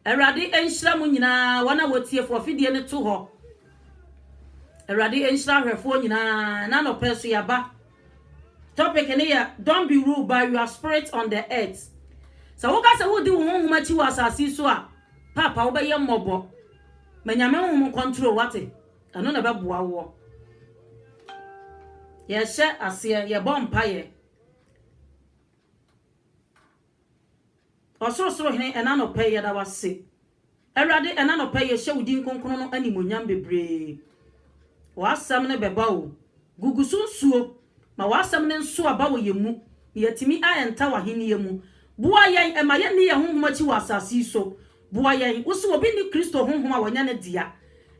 Erade enhira mu nyina wana wotie fo fidie ne to ho. Erade enhira hwefo nyina na no peso yaba. Topic ne ya don't be ruled by your spirit on the earth. So woka se wodi wo honhom achi wasase so a papa wo be ye mmobo. Manyame honhom control wate. Ano na be boa wo. Ye hye ase ye bompa ye. Osoro hene ena no pay ye da wase. Erade ena no pay ye hye wudi nkonkron no animonyam bebre. Wasam ne beba wo. Gugusunsuo ma wasam ne nso aba wo yemu. Yetimi ayenta wa hene yemu. Bua yen ema ye ne ye honhom achi wasase so. Bua yen wo so obi ni Kristo honhom a wonya ne dia.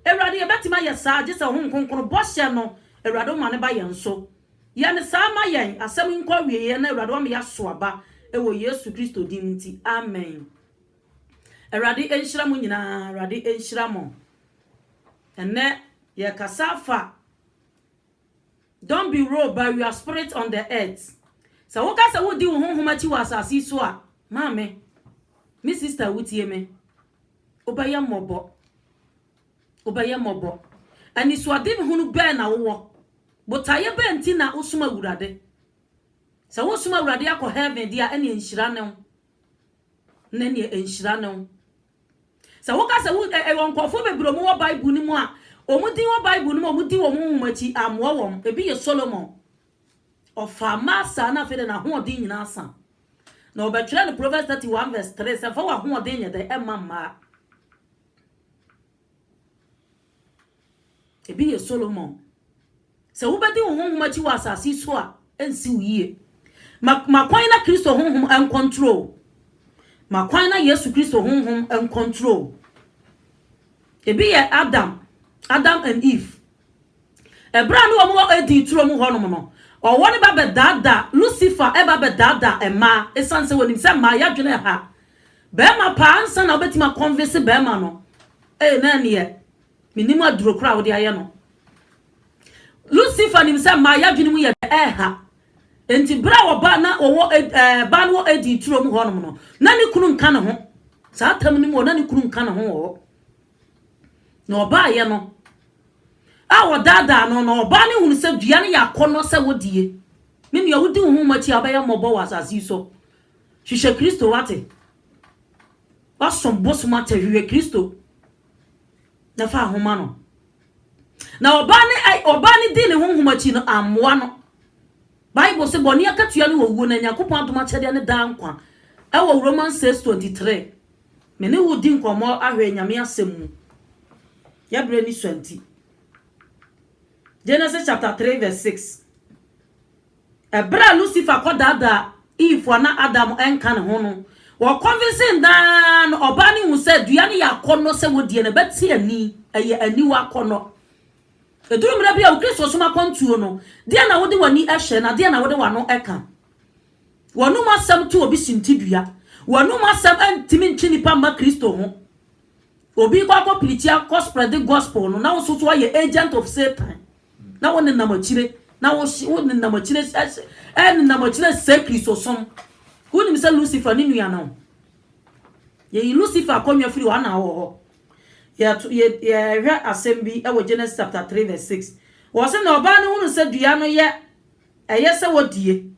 Erade ye betima ye saa je se honhom nkonkron bo hye no. Erade ma ne ba yen so. Ye ne saa ma yen asem nkwa wie ye na erade ma ya so aba. Ewo Yesu Kristo dim nti amen. Erade enhira mu nyina, erade enhira mo. Ene ye kasafa. Don't be ruled by your spirit on the earth. So woka se wodi wo honhom achi wasase so a, mame. Me sister wutie me. Obaye mobo. Obaye mobo. Ani so ade me hunu be na wo. Botaye be nti na usuma wurade. So wo suma wurade akọ heaven dia ene enhira ne. Na ne enhira ne. So woka se wo wonkofo bebro mu wo Bible ni mu a, omudi wo Bible ni mu omudi wo honhom achi amwo wo. Ebi ye Solomon. Ofa masa na fede na hoodin nyina asa. Na obetwere no Proverbs 31 verse 3 se fa wa hoodin nye de emma. Ebi ye Solomon. Se wo bedi wo honhom achi wa asase so a ensi wiye. Makwan na Kristo honhom en control. Makwan na Yesu Kristo honhom en control. Ebi ye Adam and Eve. Ebra no omo edi turo mu honom no. O woni ba be dada Lucifer e ba be dada ema esanse wonim se ma ya dwene ha. Be ma pa ansa na obetima convince be ma no. Na ne ye. Minimu aduro kra wo de aye no. Lucifer nim se ma ya dwene mu ye ha. Enti bra wo ba na wo ba no edi turo mu honom no. Na ni kunu nka ne ho. Sa tam ni mo na ni kunu nka ne ho wo. Na oba aye no. Awo dada no no oba ne hunu se dua ne yakono se wodie. Me ne wodi hu machi abaye mobo wasasi so. Hwehwe Kristo wate. Wasom bosuma te hwehwe Kristo. Na fa homa no. Na oba ne di ne hu machi no amwa no. Bible se boni akatua ne wowu na Yakobon adoma chede ne dan kwa. Ewo Romans 6:23. Me ne wodi nkomo ahwe nyame asem. Ya bre ni 20. Genesis chapter 3 verse 6. Ebra Lucifer kodada Eve na Adam enka ne ho no. Wo convincing dan oba ne hu se dua ne yakono se wodie ne beti ani eye ani wakono. Eduru mra bia Kristo soma kontuo no. Dia na wode wani ehye na dia na wode wano eka. Wonu masam to obi sintidua. Wonu masam antimi ntwini pa ma Kristo ho. Obi kwa pilitia spread the gospel no na wo so so ye agent of Satan. Na woni namachire na wo woni namachire namachire se Kristo som. Woni mi se Lucifer ni nua na. Ye Lucifer akonwa firi wa na wo ho. Ye hwa assembly e wo Genesis chapter 3 verse 6. Wo se na oba ne hunu se dua no ye eye se wodie.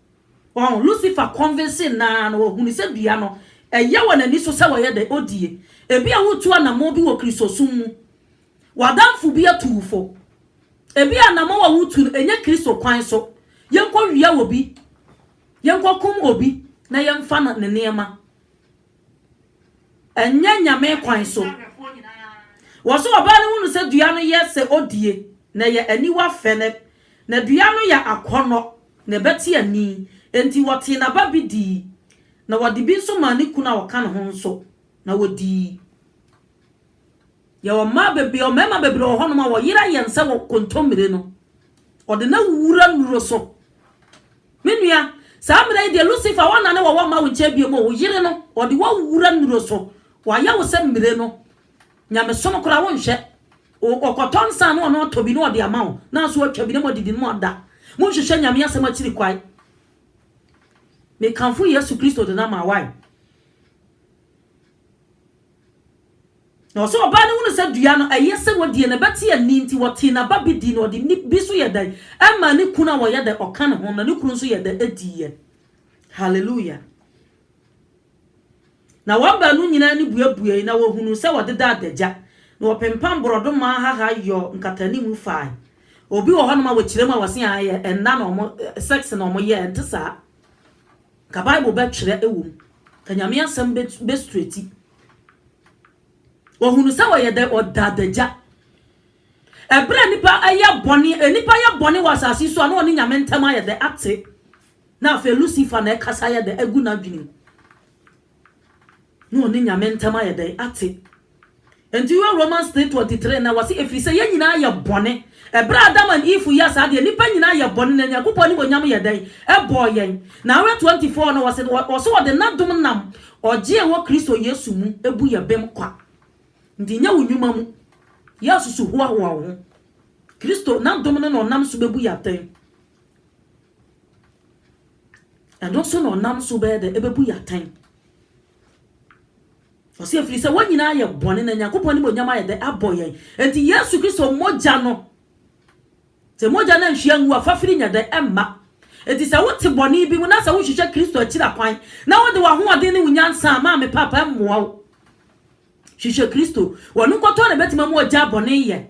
Wo Lucifer convince na wo hunu se dua no eye wona ni so se wo ye de odie. Ebi a wotu anamo bi wo Kristo sum mu. Wadamfu bi atufo. Ebi anamo wa wotu enye Kristo kwan so. Yenkwa wia obi. Yenkwa kum obi na yemfa na ne nema. Enye nyame kwan so. Woso oba ne hunu se dua no ye se odie na ye aniwa fene na dua no ya akono na beti ani enti wote na babidi na wodi bi so mani kuna woka ne ho nso na wodi ya o ma bebe o mema bebe o hono ma wo yira yense wo kontomire no ode na wura nuro so menua sa mra ide Lucifer wana ne wo ma wo nche biemo wo yire no ode wo wura nuro so wa ya wo se mire no nyame sono kora wo nhwe okoton san no no tobi no ode ama wo na so atwa bi ne modidi no ada mo hwehwe nyame asema chiri kwai me kanfu Yesu Kristo de na ma wai no so oba ne wonu se dua no ayese wodie ne beti ani nti wote na ba bidi no de ni bi so ye dan ama ne kuna wo ye de oka ne ho na ne kunu so ye de adiye. Hallelujah. Na waba no nyina ni buabue na wo hunu se wode da adagya na opempam brodo ma ha yo nkatani mu fai obi wo ho no ma wo kire ma wose aye enna no mo sex no mo ye ntisa ka bible be kire ewum ka nyame asem be straight wo hunu se wo ye de odadagya ebra nipa aya boni nipa ya boni wasasi so na oni nyame ntama ye de ate na fe Lucifer na kasa ye de egu na dwini no ni nyame ntama ye de ate. And you are Romans 3:23 na wasi efiri se ye nyina ye bone ebra Adam and Eve yasa de nipa nyina ye bone na Yakobɔ ni bonyam ye den ebo yen na 24 na wasi wo de nadom nam oje wo Kristo Yesu mu ebu ye bem kwa ndi nya wunwuma mu Yesu su ho ho Kristo nadom no nam so bebu ya ten and also no nam so be de ebebu ya ten. Osi efiri se wanyina ye bone na Yakobɔ ni bonyam ye de aboyen enti Yesu Kristo moja no se moja na nhia nwu afafiri nya de emma enti se wote bone bi mu na se wo hwehwe Kristo akira kwan na wo de wa ho ade ne wunyansa ma me papa emmoa wo hwehwe Kristo wonu koto na betima mu oja bone ye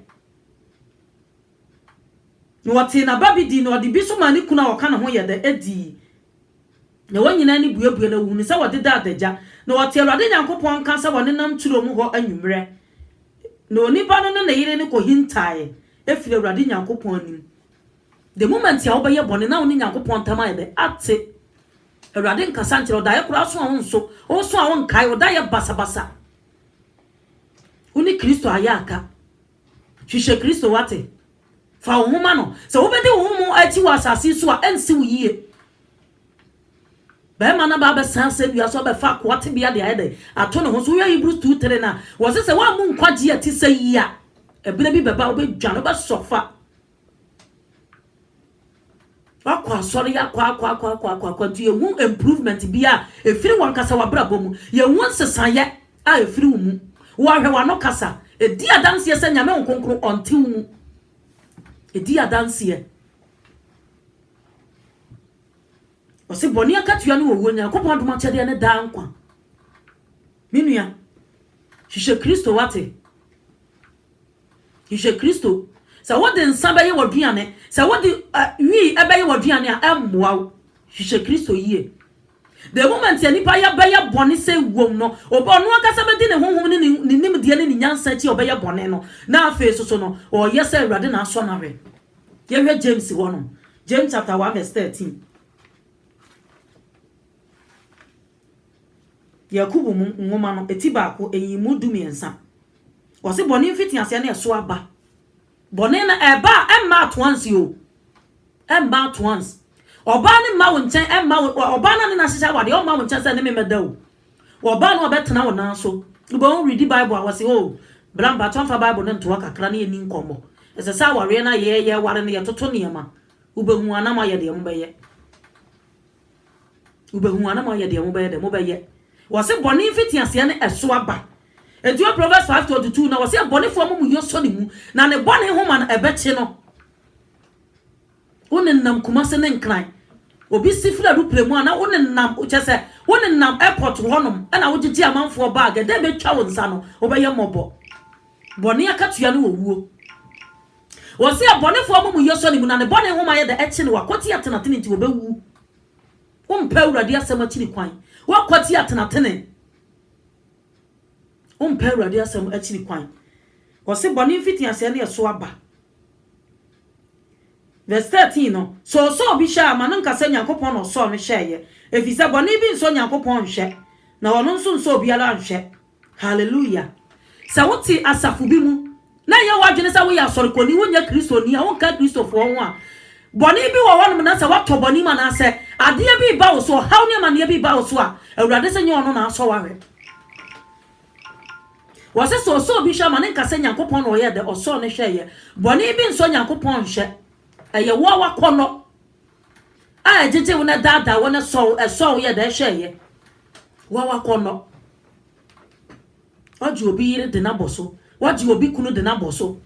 no wote na babidi no de biso mani kuna wo ka na ho ye de edi na wanyina ni buebue na wu ni se wo de da adagya na wote Awurade Nyankopɔn kan se wo nenam turo mu ho anwumre na onipa no na yire ne ko hintae efiri Awurade Nyankopɔn anim the moment ya wo be ye bone na wo ni Nyankopɔn tama ye de ate Awurade nkasa nkyere odaye kura so ho nso o so a won kai odaye basabasa uni Kristo ayaka hwehwe Kristo wate fa wo homa no se wo be de wo mu achi wa asase so a ensi wo yie be mana ba be sanse bia so be fa kwate bia de ayede ato ne ho so we Hebrews 2:3 na wo se wa mu nkwaje ati sayi a ebile bi beba wo be dwan be sofa akwa sori akwa tu ye hu improvement bia efiri wan kasa wa brabo mu ye hu nsesaye a efiri wo mu wo ahwe wa no kasa edi adanse ye se nyame nkonkro onte wo mu edi adanse ye osi boni akatua no wo Nyankopɔn dom akyede ne da nkwa minua hwehwe Kristo wate hwehwe Kristo sa wo de nsa beye waduane sa wo de wi ebeye waduane a emmoa wo hwehwe Kristo yie the moment nipa ya beye boni se wom no obo no akasa be di ne honhom ne nim de ne nyansa chi obeye boni no na afa so no o yesa Awurade na aso na hwe ye hwe James wono James chapter 1:13 Yakubu ngoma no etiba ko eyimu dumiensa wose boni mfiti ase na eso aba boni na eba emma at once yo emma at once oba ne ma wo nchen emma oba na ne na hyehyɛ wade o ma wo nchen se ne memeda o oba na obetena wo nan so ubo read the Bible wose o blamba tonfa Bible ne nto kakra na yeni nkombo ese sa ware na ye ware ne yetoto ne ma ubehu anama ye de mbeye ubehu anama ye de mbeye de mbeye wose boni mfiti ase ne eso aba edu Proverbs 5:22 na wose boni fo mu yoso ne mu na ne boni homa na ebeche no wonenam kumase ne nkran obi sifra du plemu ana wonenam uchese wonenam airport honom ana wogigi amanfo bag de betwa wonsa no obeye mobo boni akatua no owuo wose boni fo mu yoso ne mu na ne boni homa ye de eche ne wakoti atenatene nti obewu umpa Awurade asem akiri kwan wakoti atenatene umpa Awurade asem akiri kwan wose boni mfiti ase ne eso aba verse 13 no so bi sha ma no nkasa Nyankopɔn no so no hweye efisa boni bi nso Nyankopɔn hwe na wono nso biara nhwe hallelujah sa wuti asafu bi mu na ye wadwene sa wo ya sori koni wonya Kristo ni a wonka Kristo fo ho a boni bi wo hono na sa wato boni ma na se ade bi ba wo so haw ne ma ne bi ba wo so a Awurade se nye ono na so wawe wose so bi sha ma ne nkasa Nyankopɔn no ye de oso no hweye boni bi nso Nyankopɔn hwe eye wo wakono a jeje wo na dada wo na so ye de hweye wo wakono oji obi yire de na boso waji obi kunu de na boso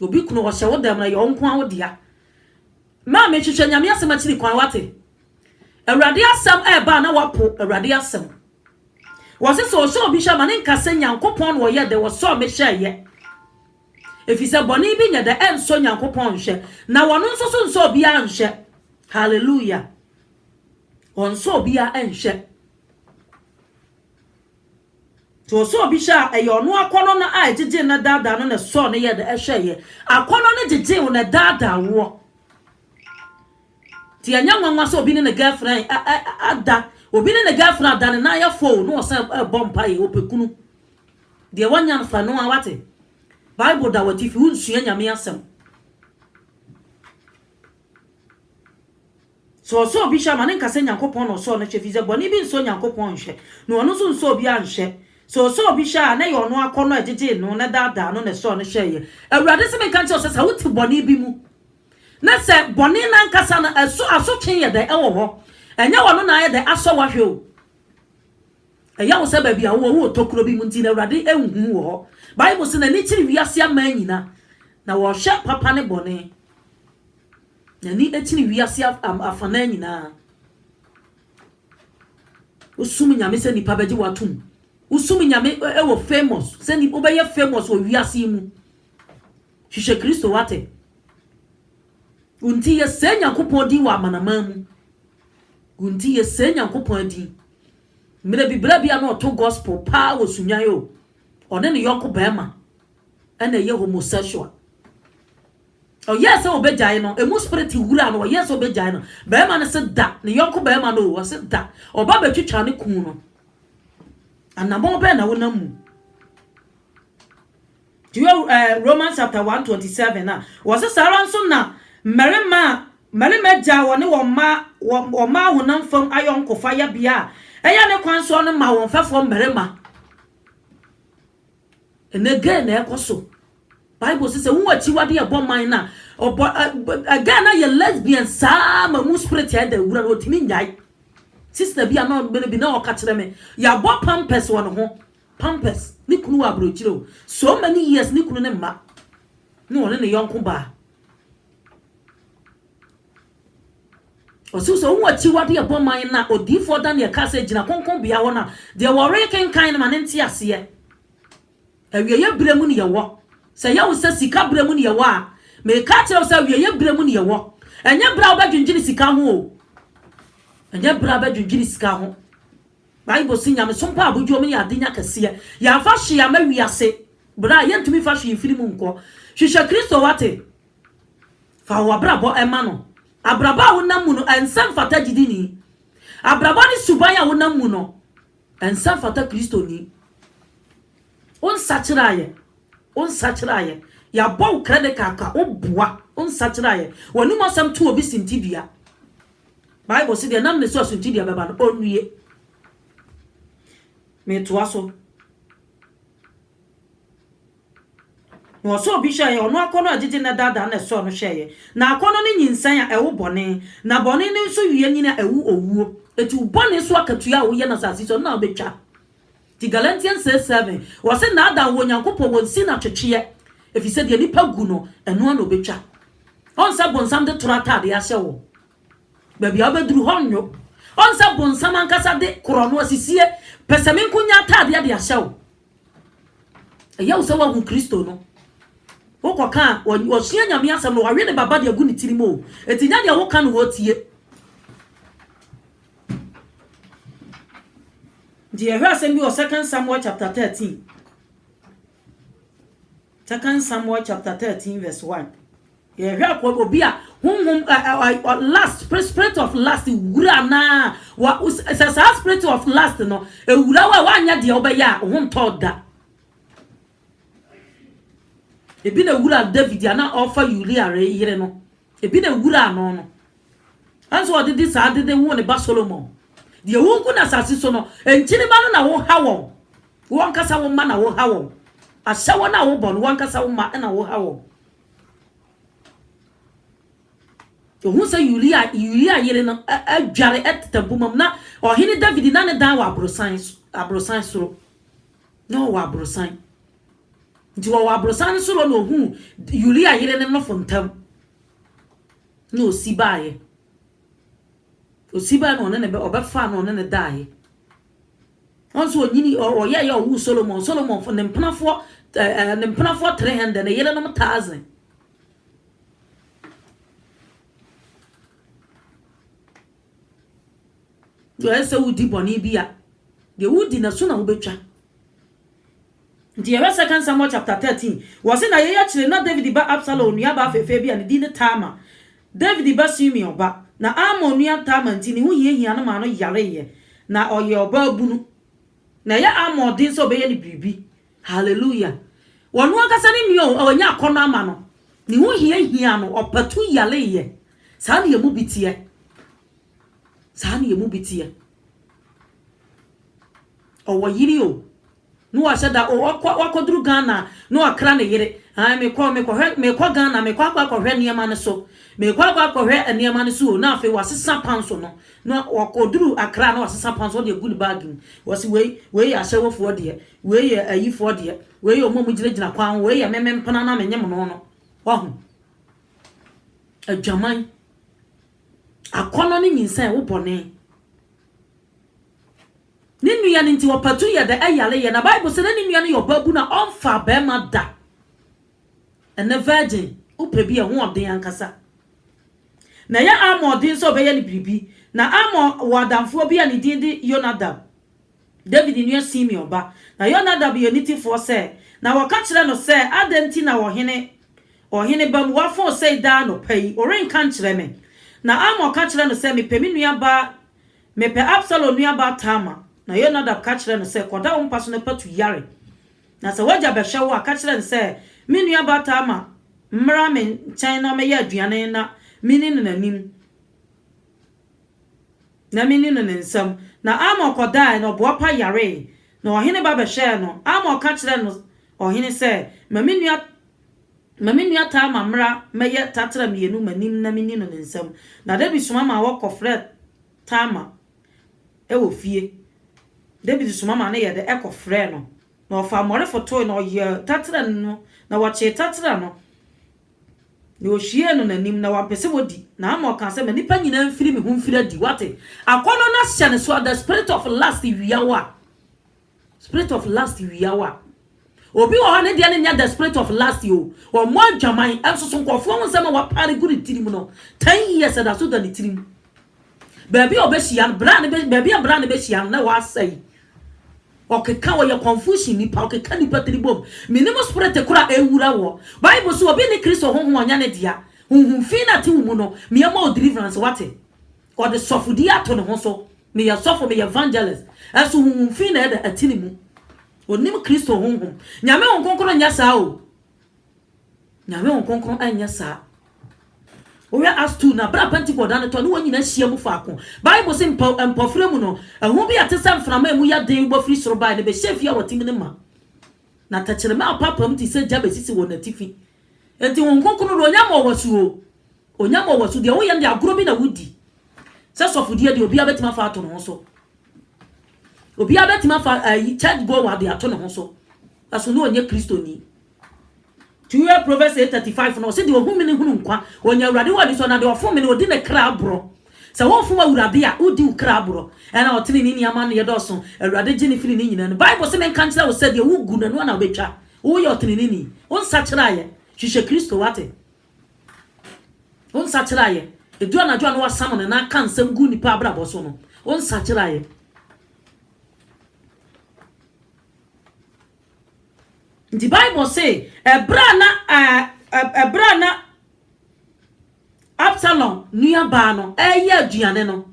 obi kunu wo hye wo dem na ye onko a wo dia ma me hwehwe nyame asem akiri kwan wate awurade asem ba na wapo awurade asem wo se so obi hye ma ne nkase nyankopon wo ye de wo so me hye ye efise boni bi nya de enso nyankopon hye na wono nso so obi a nhye hallelujah onso obi a nhye so obi hye ayono akono na a jeje na dada no na so ne ye de hye ye akono ne jeje wo na dada wo ti anya nwanwa so obi ne na girlfriend ada obi ne na girlfriend ada ne na ya fo no so bompa ye opekunu de wanya fa no awate Bible da wati fi unsua nyame asem so obi hye ma ne nkase nyankopon no so no hye fi ze boni bi nso nyankopon hye no ono so obi a nhye so obi hye na ye ono akono ajeje no na dada no na so no hye ye awurade se me kan che o se wuti boni bi mu na se boni na nkasa na aso twen ye da ewo ho enya wono na ye da aso wahwe o eya wo se ba bia wo tokuro bi mu nti na awurade enhu wo ho Bible se na ni chiri wiase amanyina na wo hye papa ne boni na ni echiri wiase afana nyina usumi nyame se ni pabaji watum usumi nyame ewo famous se ni obeye famous wo wiase mu hwehwe Kristo wate unti ye se nyankopon din wa manama mu unti ye se nyankopon din mire biblia bia no to gospel pa wo sunyan yo one ne yonko bema ene ye homosexual o yes o bejae no emu spirit wura no yes o bejae no bema ne se da ne yonko bema no o se da oba betwitwa ne kun no anamo be na wona mu Romans chapter 127 na was saranso na merima ja woni wo ma honam fam ayonko fa ya bia eya ne kwan so no ma won fefo merima enege na ekoso Bible says who achi wade e man na again na ye lesbian sa ma mu spirit ya da wura no timi nyai sister bia na be na o ka kire me ya bo pampers won ho pampers ni kunu wa brochiro so many years ni kunu ne ma no ne yonko ba so who achi wade e man na odi for dan ye ka se gina konkon bia ho na de worry kan na nti ase awiye bremu ne ye wo se ya wo se sika bremu ne ye wo a me ka kire se awiye bremu ne ye wo enye bra obadwunjiri sika ho o enye bra obadwunjiri sika ho Bible sinya me sompa abodwo me ya denya kase ya fa hye ya mawiase bra ye ntumi fa hye firi mu nko hwehwe Kristo wate fa wo brabo ema no abraba wo nam mu no ensam fata gidini abraba ni suban ya wo nam mu no ensam fata Kristo ni on sachiraye ya bow credit kaka obua on sachiraye wonu masam to obi sintibia Bible say de nam ne so sintibia baba no onwie me to aso no so obi hye ono akono agege na dada na so no hye na akono ne nyinsan a ewo bone na bone ne so wie nyina ewu owuo etu bone so akatua wo ye na sase so na obetwa The Galatians 6:7 was say na dan wo nyankopon won si na twetwe if he said the nipa gu no eno na obetwa on sa bonsam de trata de ahye wo ba bia obeduru honyo on sa bonsam ankasa de krono asisie pesame nkunya tade de ahye wo eya wo se wa hu Kristo no wo koka wo hia nyame asem no wa we ne baba de agu ni tirimo etinya de wo kan wo tie The Assembly of 2 Samuel chapter 13. 2 Samuel chapter 13 verse 1. Yeah, obia last spirit of last wura na wa spirit of last no e wura wa anya de obeya ho ntoda e bi na wura David ana offer Uriah re yire no e bi na wura no no anso odi this ade de wo ne ba Solomon de wonku na sase so no enchini ba no na wo ha won kasa wo ma na wo ha won asawo na wo bon won kasa wo ma na wo ha won to hu say Uriah yire no adware ettabumam na ohini David na ne dan wa abrosan soro no wa brosan nti wa brosan so no hu yuli ayere ne no fontam no sibaye osiba no ne be obefa no ne daaye onso onyini oye ya owu Solomon for ne mpnafo 300 ne yele no 1000 yo ese wudi boni bia de wudi na so na wo betwa nti 2 Samuel chapter 13 was na ye ya kire na David ba Absalom nua ba fefe bia ne di ne Tama David ba Simeon ba na Amon nua Tama nti ne hu hia no ma no yare ye na oye oba bunu na ya Amon din so be ye ni bibi hallelujah wonu akasa ni nua onya akono ama no ne hu hia no opatu yare ye sa na ye mu bitie o wayiri o no wa sheda o wakoduru Ghana no akra na yire me kwa Ghana me kwa hwe niema ne so me kwa hwe niema ne so na afi wasesa panso no wakoduru akra na wasesa panso de good bag wasi we ya hyewofo de we ya ayifo de we ya omomu gina kwan we ya memempana na menyem no wahu adwaman akono ni nyinsan wo bone ni nua ni nti wopatu ye da ayale ye na Bible say ni nua no yobabu na onfa be ma da ene virgin upebi e ho odin ankasa na ya amodin so be ye ni bibi na amo wadamfo bi ani din di Yonadab David nua Simeon ba na Yonadab ye nitifo se na waka kire no se adenti na ohene bam wafo se da no pai oren kan kire me na amo ka kire no se me pemi nua ba me pe Absalom nua ba Tama na Yonadab ka kire no se koda wo mpaso ne patu yare na se waja be hwe wo aka kire no se me nua ba Tama mra me China me ya aduane na mini no nanim na mini no nsam na amo koda no bo pa yare na ohene ba be hwe no amo ka kire no ohene se mami nua Tama mra me ye tatra mienu manim na mini no nsam na David suma ma wo kofre Tama ewo fie David suma ma na ye de ekofre no na ofa more foto no ye tatra no na wache tatra no ni ohie no nanim na wapese wodi na ama ka se manipa nyina mfiri me hu mfiri adi wate akono na hye ne so the spirit of lust wiawa obi wo ha ne dia ne nya the spirit of lust yo o mo adwaman enso so nkofo won se ma wapare guri tirim no 10 years da so da ni tirim baby obehia brand baby brand behia na wa sai okeka wo ye confusion ni pa okeka ni patri bom minimum spirit kura ewura wo Bible so obi ni Kristo honhom onya ne dia honhom fi na ti wo no me ma deliverance wate or the sofudi ato ne ho so me ya sofo me evangelist aso honhom fi na da atini mu onim Kristo honhom nyame honkonkoro nya saa o nyame honkonkoro anya saa we ask to na bra Pentecost na to no wanyina hia mu faako Bible say empofre mu no ehun bi atesam frama mu ya den bo free soro ba ne be chefia wotimi ne ma na tachere ma papa mu ti se jabe sisi wo na tifi enti won konkoro no onyam owasu de wo ye de agoro bi na wudi se sofodie de obi abetima fa ato no so obi abetima fa church go wa de ato no so aso no onye Kristo ni 2 Proverbs 8:35 no se de ohun mini hunu nkwa onya awurade wadi so na de ofo mini odi ne kra abro se won fo awurade a odi ukra abro na otini ni niama ne yedoso awurade gini fili ni nyina no Bible se men kan kira wo se de wugu na no na obetwa wo ye otini ni on sachira ye hwehwe Kristo wate on sachira ye edu anadwo na wasam ne na kan sam gu nipa abra boso no on sachira ye the Bible say ebra na Absalom nua ba no eye aduane no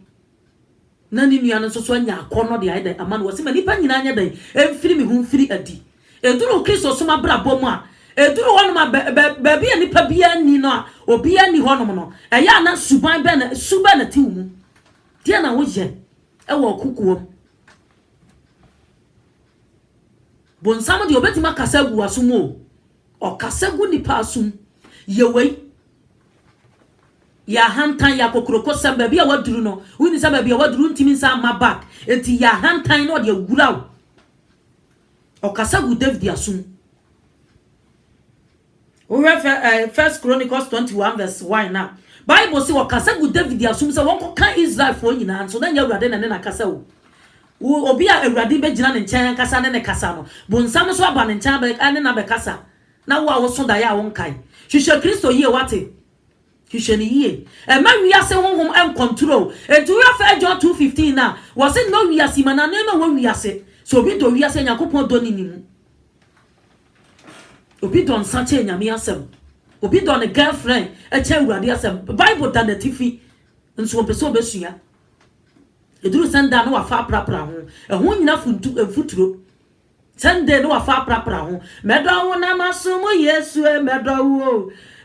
na ni nua no so anya akono de aida ama no wose ma nipa nyina anya dan emfiri mi hu mfiri adi eduru Kristo so ma bra bom a eduru wono ma ba bia nipa bia ni no a obi ani hono no eya na suban be na suba na ti mu dia na wo je e wo kukuo bonsam de obetima kasagu asumo o kasagu nipa asum yewei ya hantan ya kokroko samba bia waduru no woni samba bia waduru ntimi nsa ma back enti ya hantan no de aguraw okasa gu David asum we have First Chronicles 21 verse 1 now Bible say okasa gu David asum say won ko kan Israel fo nyina so na nya awurade na ne na kasa wo obi a awurade be gina ne nkyɛn kasa ne kasa no bonsam so aba ne nkyɛn be ane na be kasa na wo a wo so da ya won kai hwehwɛ Kristo yie wate hwehwɛ ne yie e ma wiase honhom en control etu we have John 2:15 na wo say no wiase mana na ma wo wiase so obi do wiase Yakobon do ni nimu obi don sache nyame asem obi don a girlfriend e che awurade asem Bible da na tifi nso opeso obesua eduru sanda no wafa prapra ho ho nyina futuro sanda no wafa prapra ho medo wo na masumu Yesu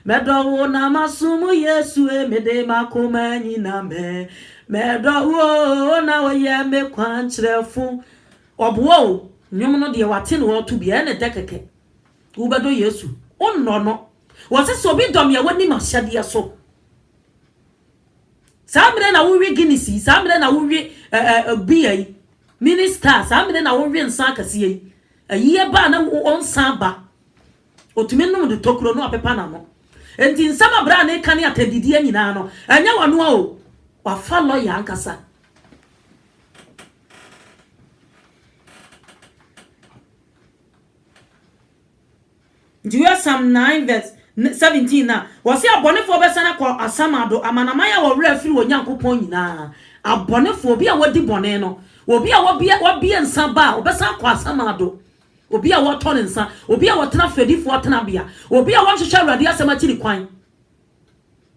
medo wo na masumu Yesu mede makoma nyina medo wo na wo ye me kwankyerefo obo nyom no de wate no wo to bia na dekeke wo bedo Yesu onno no wo se so bi dom ya wani mahyade so samre na wo wi Guinness samre na wo wi bia minister samre na wo wi nsa akase yi ayi ba na onsa ba otumi num de tokro no apepa na no enti nsama bra na kan atadidi anyina no anya wano o wa fa lawyer ankasa Juya Psalm 9 verse 17 na wose abonefo besana kwa asamado amanamaya wo wra firi wo Nyankopon nyina abonefo obi a wodi bone no obi a wobie nsa ba obesa kwa asamado obi a woto ne nsa obi a wotena fedifo otena bia obi a wonhwehwe awurade asema kiri kwan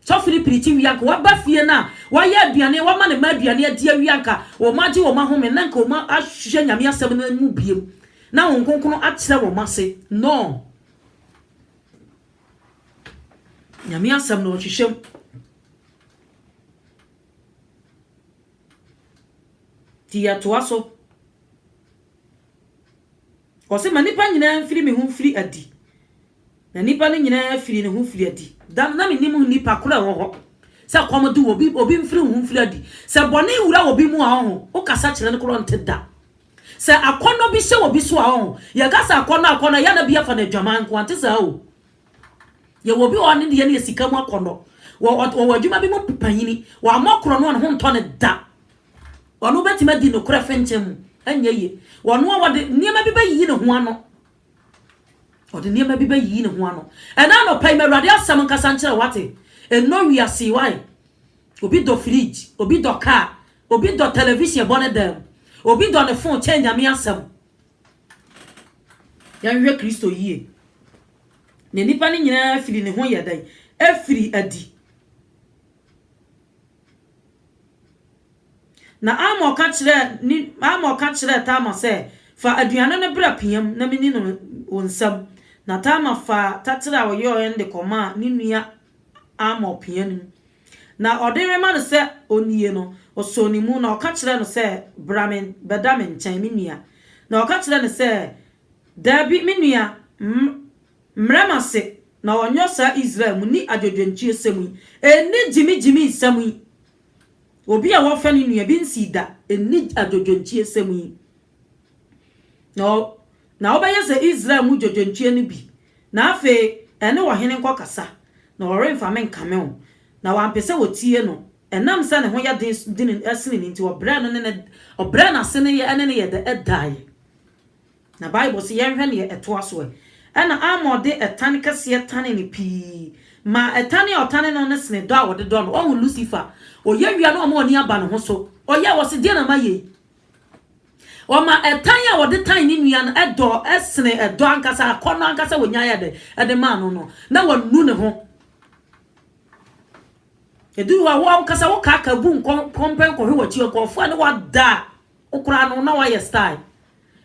so filipiti wianka waba fie na waye aduane wama ne ma aduane adi wianka wo maji wo mahome nanka wo ma ahwehwe nyame asem na mu biem na wo nkonkono akyere wo mase no nyame asem no hwehwem tia toaso ose manipa nyina mfiri me hu mfiri adi na nipa ne nyina firi ne hu mfiri adi dan na me nimu nipa kora wo ho se komodu obi mfiri hu mfiri adi se bone wura obi mu a ho o kasa kire ne koro nteda se akono bi se obi so a ho ye gasa akono ya na bia fa na dwaman ko ante sa o ye obi o ne ye ne sika mu akono wo adwuma bi mu panyini wo amokoro no ho nto ne da ono betima di no kora fenchem anya ye wono wode niema bi bayi ne ho ano ode niema bi bayi ne ho ano ena no pai mawrade asam nkasa nkere wate eno wiase why obi do fridge obi do car obi do television bonedem obi do ne phone change ame asam ya hwe Kristo yie ne nipa ne nyina firi ne ho yedan afiri adi na amo ka kire tama se fa aduane ne bra piam na mini no wonsam na tama fa tatira wo yo ende koma ni nua amo piam na odere ma no se onie no osoni mu na oka kire no se bramen bedamen chan mi nua na oka kire no se dabi mi nua mramase na onyo sa Israel mu ni adwodwanchi esemu eni jimi esemu obi a wo fa ni nua bi nsida eni adwodwanchi esemu no na obeye se Israel mu dwodwanchi eni bi na afe ene wo hene nkokasa na oremfa men kameo na wampese wotie no enam se ne ho ya din esene ni nti obra no ne obra na se ne ye ene ne ye de edai na Bible se ye hwe ne eto aso ena amode etane kase etane ne pi ma etane otane no ne sene do a wode do no o Lucifer o ye wia no mo oni aba no ho so o ye wo se die na maye o ma etane a wode tan ni nua no edo esene edo ankasa akono ankasa wonya ya de ma no na wanu ne ho edu wa ankasa wo kaka bu kompen ko hwe wachi ko fo ne wada okura no na wa ye style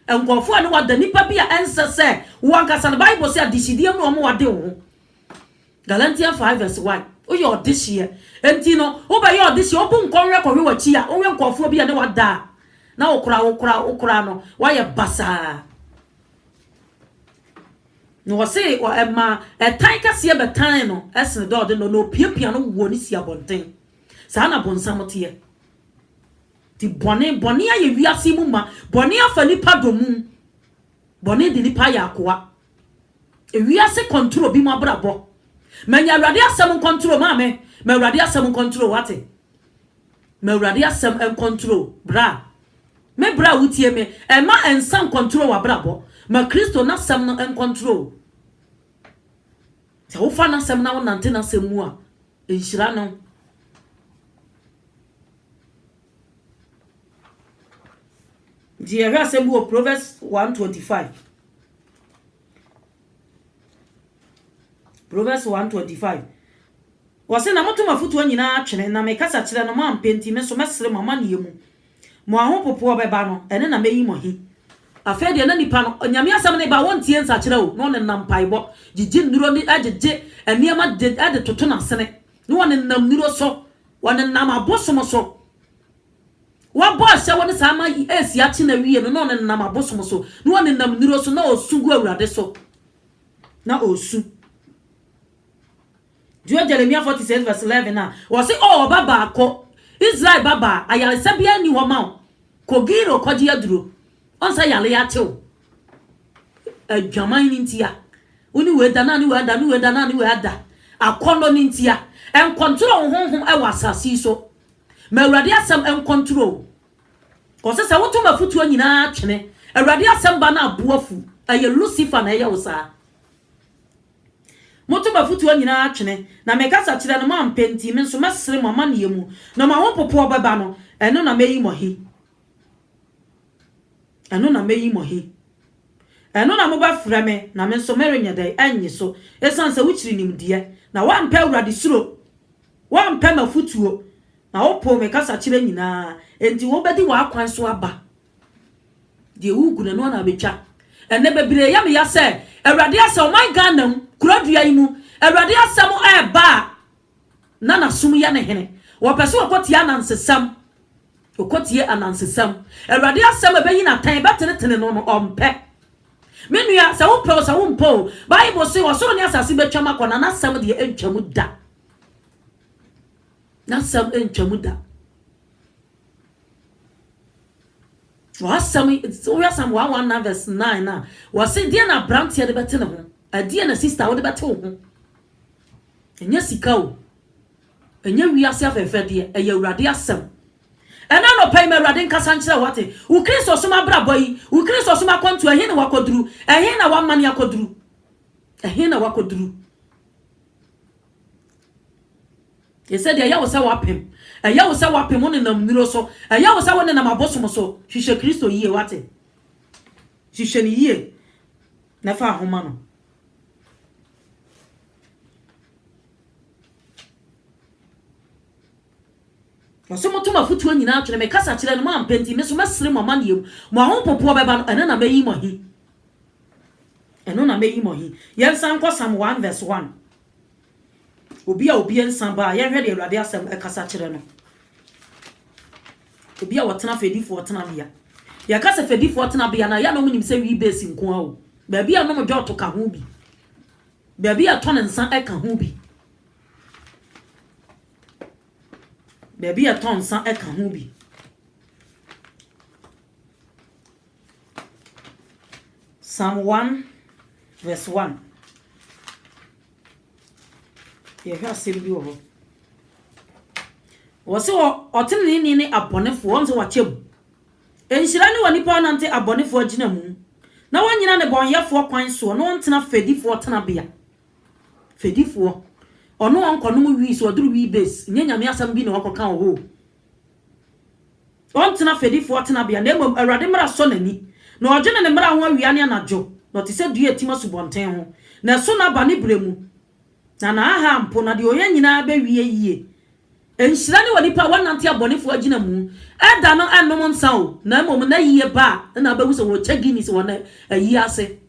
enkofo ane wada nipa bia ense se wo ankasa na Bible say adishidie mu omo wade wo Galatians 5 verse 1 o ye odishie enti no wo ba ye odishie obu nkonwe ko hwe wachi a wo enkofo bia ne wada na okura no wa ye basa no say o ema etan kase betan no esne do de no piapia no wo ni si abonten sa na bonsam tie ti bone aye wiase mu ma bone afa nipa domu bone di nipa ya akoa ewiase control bi mo abrabo manya awurade asem control ma me awurade asem control wate me awurade asem en control bra me bra wutie me e ma ensam control wa brabo ma Kristo na asem no en control se wo fa na asem na wo nante na asem mu a enhira no die hwa asem wo Proverbs 125 Proverbs 125 wase na moto mafutu anyina atwene na me kasa kire no ma mpenti me so mesere mama ne yemu mo ahopopo obeba no ene na meyi mo hi afa de na nipa no nyame asam ne ba wontie nsa kire o no ne nam paibo gigi nuro ni agege eniema de toto na sene no ne nam nuro so wone nam abosom so wa boss wone sama esi achi na wiye no ne nam abosom so no wone nam nuro so na osugu awurade so na osu Jeremiah 46 verse 11 na wasi baba ko Israel baba ayale sabia ni ho ma kogiro koji aduro onsa yale ya tew adwaman ni ntia uni we da na ni we da ni we da na ni we ada akono ni ntia en control honhom e wasasi so ma awurade asem en control ko se woto mafutu anyina atwene awurade asem ba na aboafu aye Lucifer na ye wosa moto bafutu anyina atwene na mekasa kire no ma mpenti me nso mesere mama ne yemu na ma ho popo beba no eno na meyi mohi eno na meyi mohi eno na mo ba fra me na me nso merenya dai anyi so esanse wuchiri nimdie na wa mpa awurade suro wa mpa mafutuo na opo mekasa kire nyina enti wo bedi wa akwan so aba de wugu na no na betwa ene bebire ya me ya se awurade ase o my ganam kuradua imu awurade asem ba na nasum ya ne hene wo pese okotie anansesam okotie anansesam awurade asem ebeyi na tan betenetene no no ompe menua se wo pe se wo mpo bible say osoro ni asase betwa makona na asem de entwamu da na asem entwamu da wasam so ya sam 1 verse 9 na wase dia na brantie de betene ho adie na sister wo de bete wo ho enya sika o enya wiase afefe de eya awurade asem ena no pay me awurade nkasa nkire wate wo Kristo soma bra boyi wo Kristo soma kontu ehe na wakoduru ehe na wamane akoduru ehe na wakoduru yese de ya wo se wapem eya wo se wapem wo ne nam niro so eya wo se wo ne nam abosom so hwehwe Kristo yie wate hwehwe ni yie na fa ahoma no waso moto mafutu anyina atwene me kasa kire no ma mpenti me so mesere mama ne yem mo ahopopo beba no ene na meyi mohi eno na meyi mohi yensan ko Psalm 1 verse 1 obi ensan ba ye hwe de awurade asem kasa kire no obi a wotena fedifo wotena bia ya kasa fedifo wotena bia na ya no munim se wi base nko a o ba bia no mo dwoto ka ho bi ba bia to ne nsan ka ho bi baby a ton san e kan ho bi Psalm 1 verse 1 ye ha sem bi wo se otene ni abonefo wonse wachem enhira ni wani pa nante abonefo agina mu na wanyina ne bonyefo kwan so no ntena fedifo tena bia fedifo ono onkono wi so oduru wi base nyanyame asam bi na wakoka ho on tena fedifo tena bia na emom awurade mra so nani na ogene ne mra ho awia ne anajo no te se dua etima subonten ho na so na ba ne bremu na aha mpo na de oya nyina ba wie yie enhira ne wani pa wanante abonefo agina mu eda no anom nsa o na emom na yie ba na ba hu so wo chagini so wona ayi ase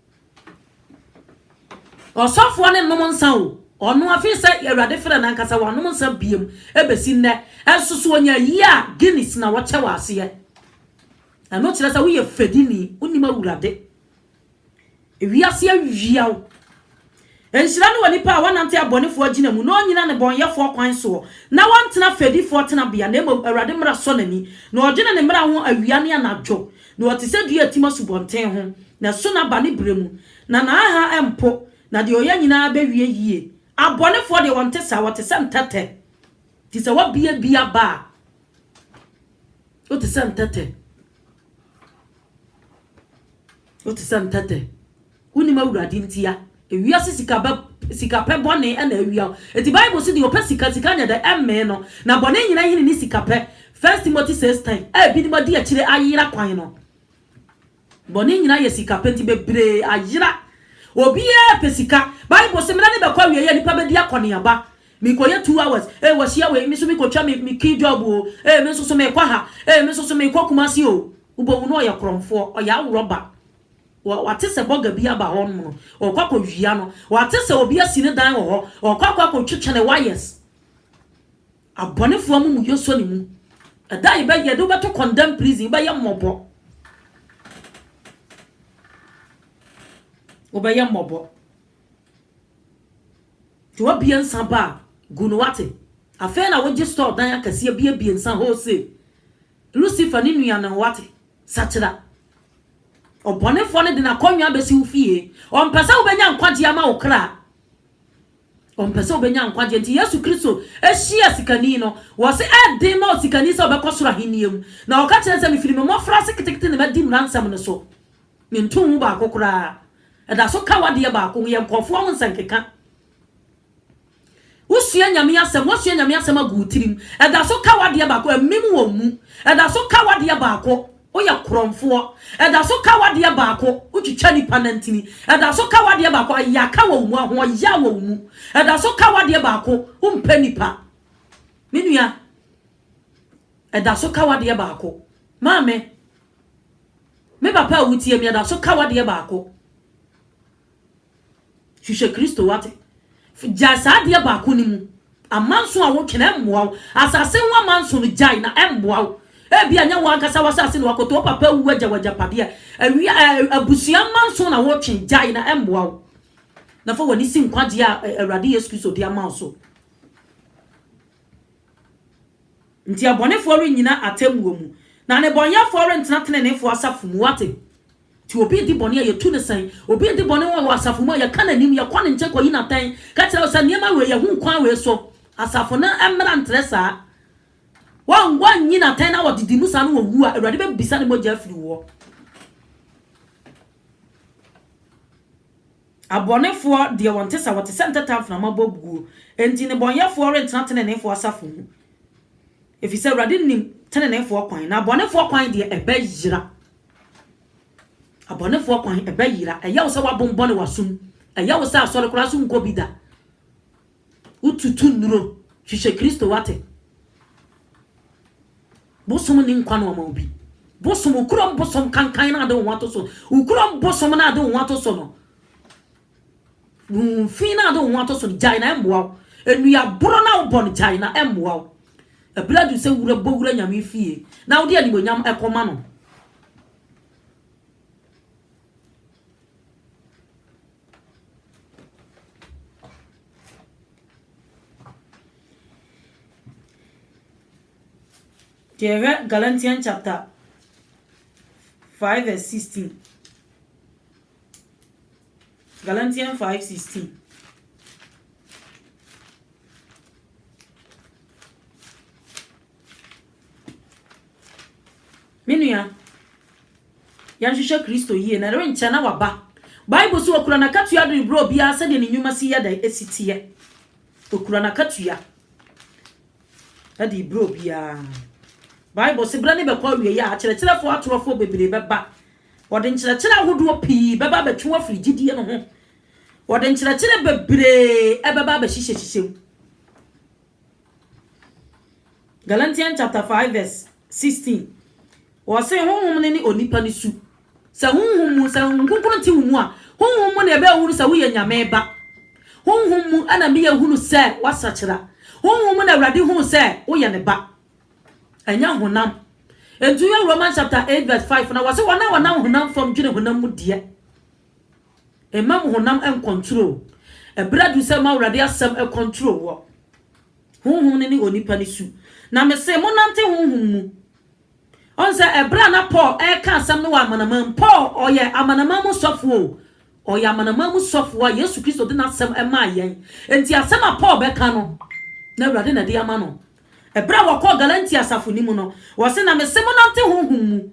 osofo ne nom nsa o onu afisa awurade fere na nkasa wanom nsa biem ebesi nne ensoso onya yi a Guinness na wo chewa ase ye ano kire sa wo ye fedini unima awurade ewiase awiawo enhira ne wani pa wanante abonefo agina mu no nyina ne bonyefo kwan so na wantena fedifo tena bia na awurade mra so nani na ogene ne mra ho awia ne anadwo na otise dua etima subonten ho na so na ba ne bremu na aha empo na de oya nyina ba wie yie abonefo de wonte sa wote se ntete ti se wa bia ba wote se ntete uni ma wurade ntia ewia sika pe bone na ewia eti bible si de opa sika nya da emme no na bone nyina hini ni sika pe 1 Timothy 6:10 bi ni ma di akire ayira kwan no bone nyina ye sika pe nti bebre ayira obi e pesika bible se mena ne be kwa wie ye nipa be di akone aba mi koye 2 hours wo hia we mi so mi ko twa mi ki job o mi so me kwa ha mi so me kwa kumasi o ubo no ye kromfo o ya roba wate se boga bia ba ho no okwa wia no wate se obi asine dan ho okwa twetwe ne wires abonefo mu yoso ni mu ada ibe ye do beto condemn prison ibe ye mmobo obaye mmobo to bia nsa ba gunu wate afa na woje store dan akase bia nsa ho se Lucifer ni nua na wate sachira obonefo ne de na konwa besi ufie ompesa ubenya nkwaje ama okra ompesa ubenya nkwaje nti Yesu Kristo ehia sikani no wo se edema sikani se obekosoro aheniem na oka kire se mefiri me mofra seketekete ne madi mransam ne so me ntum ba akokora eda so kawade ba akon ye nkofo ho nsankeka usua nyame asem agutirim eda so kawade ba akon amim wo mu eda so kawade ba akon oya kromfo eda so kawade ba akon utwitwa nipa nantini eda so kawade ba akon ayaka wo mu ho ya wo mu eda so kawade ba akon umpa nipa menua eda so kawade ba akon mame me papa wutie mi eda so kawade ba akon hwehwe Kristo wate jasa de ba akon ni mu amanso a wo twene mmoa asase ho amanso no jai na emmoa bia nya wan kasa wasase no wakoto papa wu waja pade abusia manso na wo twen jai na emboa na fa wani si nkwaje a Awurade Yesu Kristo de amanso nti abonefo ro nyina atemwo mu na ne bonyafo ro ntena tenenefo asafo mu wate ti obi di bone ya tu ne san obi di bone wa asafo mu ya kana nim ya kwane nche ko yina tan ka tira osa niema we ya hu kwan we so asafo na emra ntresa wan nyina tan na wodi musa no wu a Awurade be bisa ne moja afiri wo abonefo de wonte sa wote senta taf na mabobugo enti ne bonyafo ro ntena tenenefo asafo mu efise Awurade nim tenenefo kwan na abonefo kwan de ebeyira abonefo kwan ebeyira eya wo se wabombone wasum eya wo se asore kura sum ko bida ututu nuro hwehwe Kristo wate bosom ni nkwa no ma obi bosom ukurom bosom kankan na de wato so ukurom bosom na de wato so no fi na de wato so jai na emboa enua boro na obon jai na emboa ebradu se wura bowura nyame fie na wo de ani bonyam ekoma no Galatians chapter 5 verse 16. Galatians 5:16. Menua ya hwehwe Kristo yie na re nche na waba Bible so okura na katua do bro bia se de ne nyuma si ya da esitie okura na katua adi bro bia Bible se bra ne be kwa wie ya kyerɛkyerɛfo atorofo bebre beba wode nkyerɛkyerɛ ahodo pii beba betwe afiri gidie no ho wode nkyerɛkyerɛ bebre ebeba be hyehyehyehyem Galatians chapter 5 verse 16 wose honhom ne ni onipa ni su sa honhom mu sa nkonkron ti hu a honhom mu na ebe hunu sa wo ya nyame ba honhom mu ana me ya hunu sɛ wasakyera honhom mu na Awurade hunu sɛ wo ya ne ba anya honam entu ya Romans chapter 8 verse 5 na wase wana honam from dwene honam mu de emam honam en control ebradu se ma Awurade asem e control wo honhom ne ni onipa ni su na me se mo nante honhom mu on say ebra na Paul ka asam no wa amanamam Paul oye amanamam sofo oye amanamam sofo a Yesu Kristo de na asam ema yen enti asam a Paul be ka no na Awurade na de ama no ebra wo ko Galatia asafo ni mu no wo se na mesem no nte honhum mu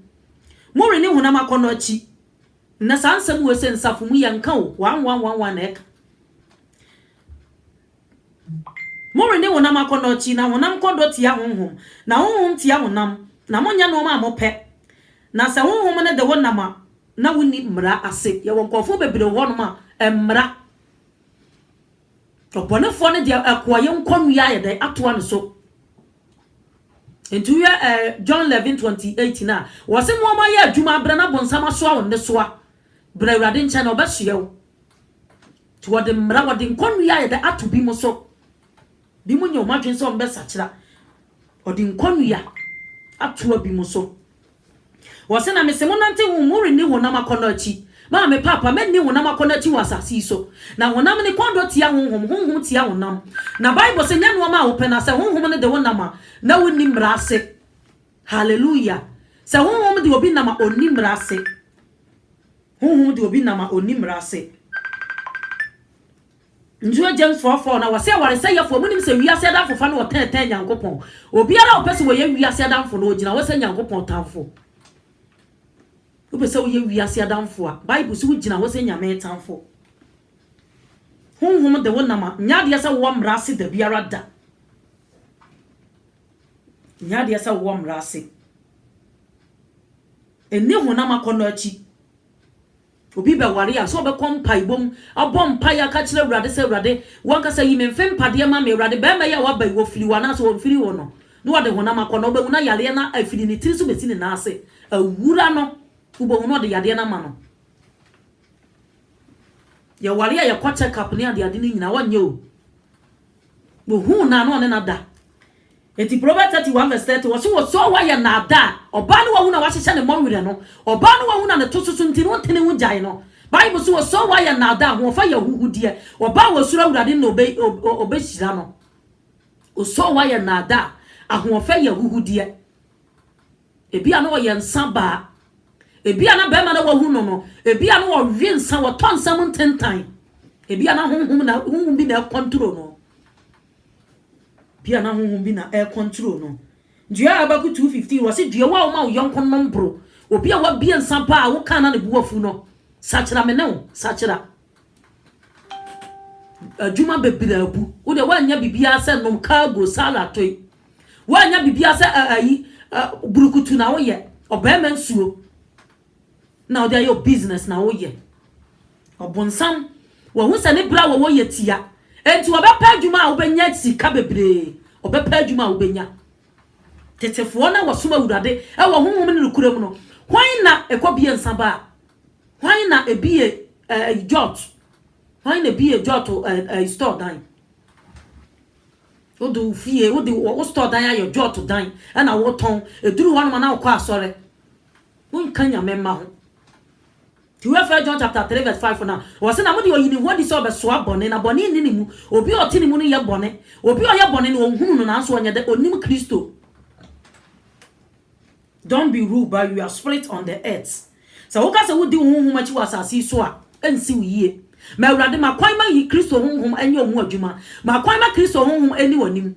mo reni honam akono achi na sansam we se nsafo mu yanka o 1111 na eka mo reni honam akono achi na honam kondo tia honhum na honhum tia honam na monya no ma mo pe na se honhum ne de wonama na woni mra ase ye wonkofo bebre ho no ma emra obonefo ne de akoye nkonua ye de atoa no so into John 11:28 na wose mo ma ye adwuma abra na bonsama so a wonde so a bra Awurade ncha na obesoye wo to wode mra wode nkonua ye de ato bi mo so bi mo nya o madwen so mbe sakira wode nkonua ato bi mo so wose na mesemo nante hu mo reni honam akono achi ma me papa me ni honam akono achi wasasi so na honam ne kondo tia honhum tia honam na Bible se nya no ma wo pena se honhum ne de honam na woni mrase hallelujah se honhum de obi nama oni mrase honhum de obi nama oni mrase njuo James 4:4 na wase ware se yefo munim se wiase da fofa no otan Nyankopon obiara opese wo ye wiase da fo no ogina wase Nyankopon tanfo opese wo ye wiase da fo a Bible se wo gina wase Nyame tanfo honhum de wonama nyaade se wo mrase da biara da nyaade se wo mrase eni honam akono achi obi be ware ya so be kompa ibom abom pa ya ka kire Awurade se Awurade wanka se yime mfem pade ma me Awurade be me ya wa ba wo firi wana so wo firi wo no no wade honam akono be una yale na afiri ni tiri so be sini na ase awura no ubo no de yade na ma no ya ware ya kwa check up ni ade ni nyina wanye o bo hu na no ne na da eti Proverbs 31:30 wo so wa ya na da oba no wa hu na wa hyehyɛ ne mɔwere no oba no wa hu na ne tososo ntini wo tene hu gyae no Bible so wa ya na da ho fa ya huhudie oba wo sura Awurade no obehira no o so wa ya na da aho fa ya huhudie ebi ana wo ye nsa ba ebi ana be ma na wo hu no ebi ana wo hwe nsa wo ton nsam ntentan ebi ana honhum bi na control no bia na honhum bi na air control no dua abaku 250 wose dua wa ma yonkon nombro obi a wa bia nsampa a wo kana ne buwafu no sachira me ne wo sachira adwuma bebira abu wo de wa nya bibia se nom cargo sala toy wa nya bibia se ayi burukutu na wo ye obema nsuo na wo de your business na wo ye obonsam wo hu se ne bra wo ye tia enti obepa adwuma a obenya sika bebre obepa adwuma a obenya tetefo na wasoma Awurade e wo honhom ne nukuram no hwan na ekobie nsaba hwan na ebie jot hwan na ebie jot store dan odo fie o store dan ayo jot dan na wo ton eduru hwan ma na wo kwa asore won kanya memma ho ti we fa John chapter 3:5 na wo se na mo de oyini ho di so be so abone na bone ni mu obi otini mu no ye bone obi o ye bone ni ohunu no na so onye de onim Kristo. Don't be ruled by your spirit on the earth. So who can say who do much was asasi so a ensi wiye. Ma Awurade ma kwan ma yi Kristo honhom enye omu adwuma. Ma kwan ma Kristo honhom eni wanim.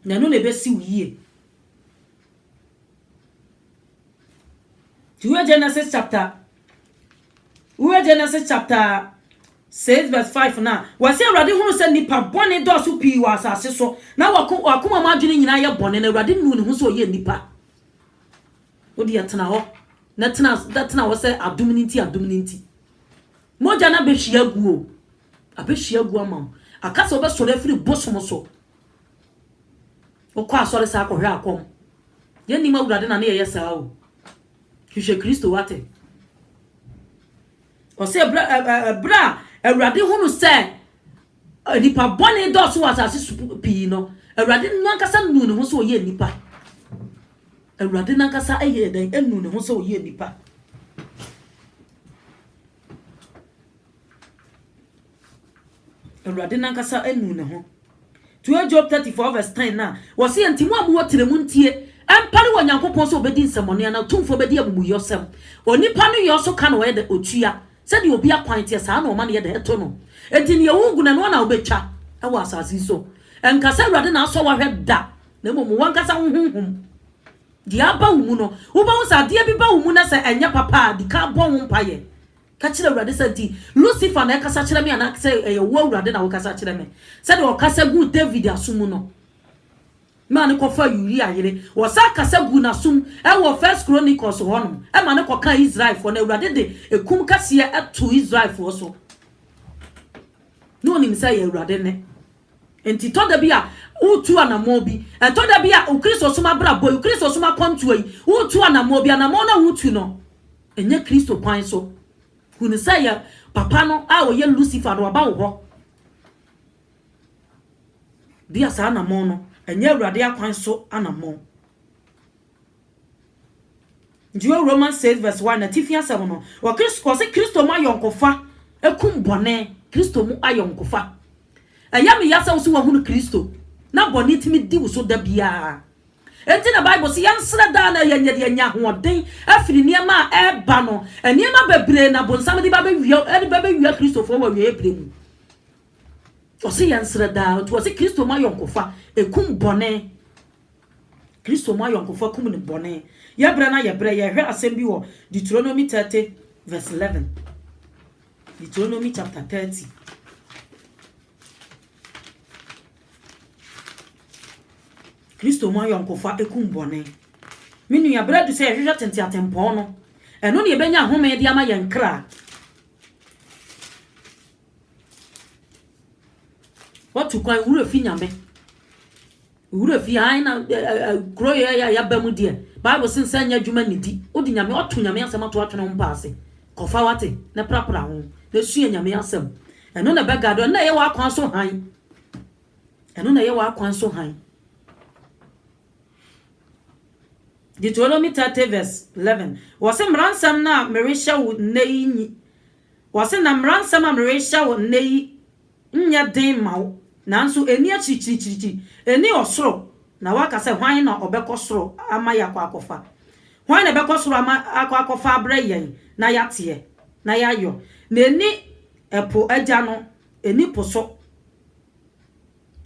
Na no na be si wiye. Genesis chapter 6:5 na. Was Awurade hunu se nipa bone do so pi wa asase so. Na wakoma ma adwene nyina ye bone na Awurade nu ne hu so ye nipa. Odi atena ho na tena wo se aduminti moja na behia guo abehia guo ama akasa obesore afiri bosom so okwa asore sa akohwe akom ye nima Awurade na ye yesa o hwehwe Kristo wate o se bra Awurade hunu se nipa bone do so asase pi no Awurade nu ankasa nu ne ho so ye nipa Awurade nankasa eye dan enu ne ho so ye nipa Awurade nankasa enu ne ho to Job 34:10 na wo se ntimo amu wotremu ntie empare wo Nyankopon so obedi nsemone na tumfo obedi amumuyosem onipa no ye so ka na we de otua se de obi akwantie saa na o ma ne ye de eto no enti ne yewugu na no na obetwa e wo asase so enkasa Awurade na aso wa hwe da na momu wankasa honhom di aba wo mu no wo ba wo sa de bi ba wo mu na se enye papa di ka bo wo mpaye ka kire Awurade santi Lucifer na kasa kire me ana se wo Awurade na wo kasa kire me se de o kasa gu David asumu no man ko fa yuri ayere wo sa kasa gu na sum e wo First Chronicles hono e man ko kan Israel for na Awurade de ekum kase e to Israel for so no ni misa ye Awurade ne enti to da bia utu anamo bi to da bia o Kristo suma bra boy Kristo suma kontu yi utu anamo bi anamo na utu no enye Kristo kwan so hunu say ya papa no a wo ye Lucifer no ba wo ho dia sa anamo no enye Awurade akwan so anamo Ndiyo Romans 6 verse 1 na tifia 7 no wo Kristo ma yonkofa ekum bone Kristo mu ayonkofa ayame yasa wo so wa hunu Kristo na boni timi di wo so da bia enti na Bible si yansra da na yanya de nya hoden afiri niema e ba no niema bebre na bonsam di ba be wia e ba be wia Kristo fo wa wia ebrem o si yansra da to si Kristo ma yonkofa ekum bone Kristo ma yonkofa kum ne bone ye bra na ye bra ye hwe asem bi wo Deuteronomy 30 verse 11 Deuteronomy chapter 30 Kristo ma yonkofa ekum bone minu ya bradu se hwehwe tente atempo no eno ne ebenya home de ama yenkra watu kwa wuro fi nyame wuro fi aina kroye ya bamu de Bible sin sanya dwuma nidi odi nyame oto nyame asem ato atwene mpaase kofa wate na prapra ho na sua nyame asem eno na begado na ye wa kwan so han eno na ye wa kwan so han Deuteronomy 30 verse 11 wase mransam na meresha wo nei wase na mransam a meresha wo nei nya den mawo nanso eni achichirichiri eni osoro na waka se hwan na obekọ soro ama yakọ akofa hwan na bekọ soro ama akofa abra yen na yate na yayo na eni epo agya no eni poso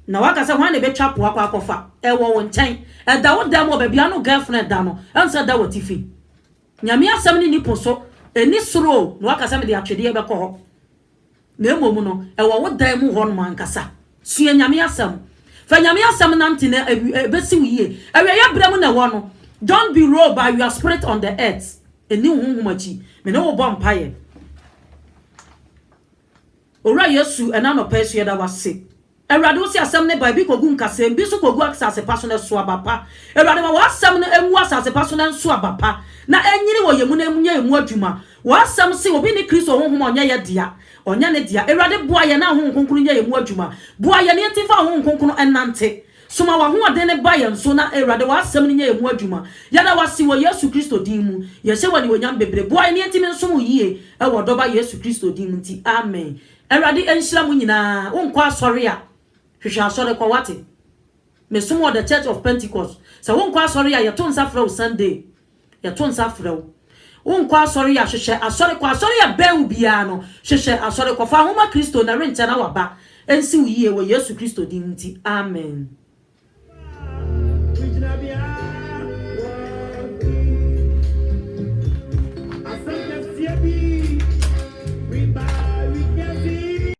na waka se hwan na betwa po akofa ewo wo nchen eda wo dem obabia no girlfriend da no ansa da watifi nyame asem ni poso eni soro na waka se me de atwede e bekọ ho na emomu no ewo wo dan mu ho no ankasa sua nyame asem fa nyame asem nante na besi wiye awe ya brem na wo no don't be ruled by your spirit on the earth eni hunhumachi me no wo bompaye ora Yesu ena no pesu ya da wase Awurade wo si asem ne ba bi kogu nkasem bi so kogu asase paso na so abapa Awurade ma wasem no emu asase paso na so abapa na enyiri wo yemu na emunya emu adwuma wasem se obi ni Kristo honhom onya ye dia onya ne dia Awurade boa ye na honhom konkunu nya yemu adwuma boa ye ne ntifa honhom konkunu enante soma wa ho ade ne ba ye nso na Awurade wasem ne nya yemu adwuma ya da wasi wo Yesu Kristo din mu ye se wani wonyam bebre boa ye ne ntimi nso mu yie e wo doba Yesu Kristo din mu nti amen Awurade enhyira mu nyina wo nkwa asori a hwehwe asori kwa wate me somo the Church of Pentecost so wo nkwa asori a ye to nsa fra Sunday ye to nsa fra wo nkwa asori a hwehwe asori kwa asori a bewu bia no hwehwe asori kwa fa homa Kristo na renta na waba ensi wiye wo Yesu Kristo din nti amen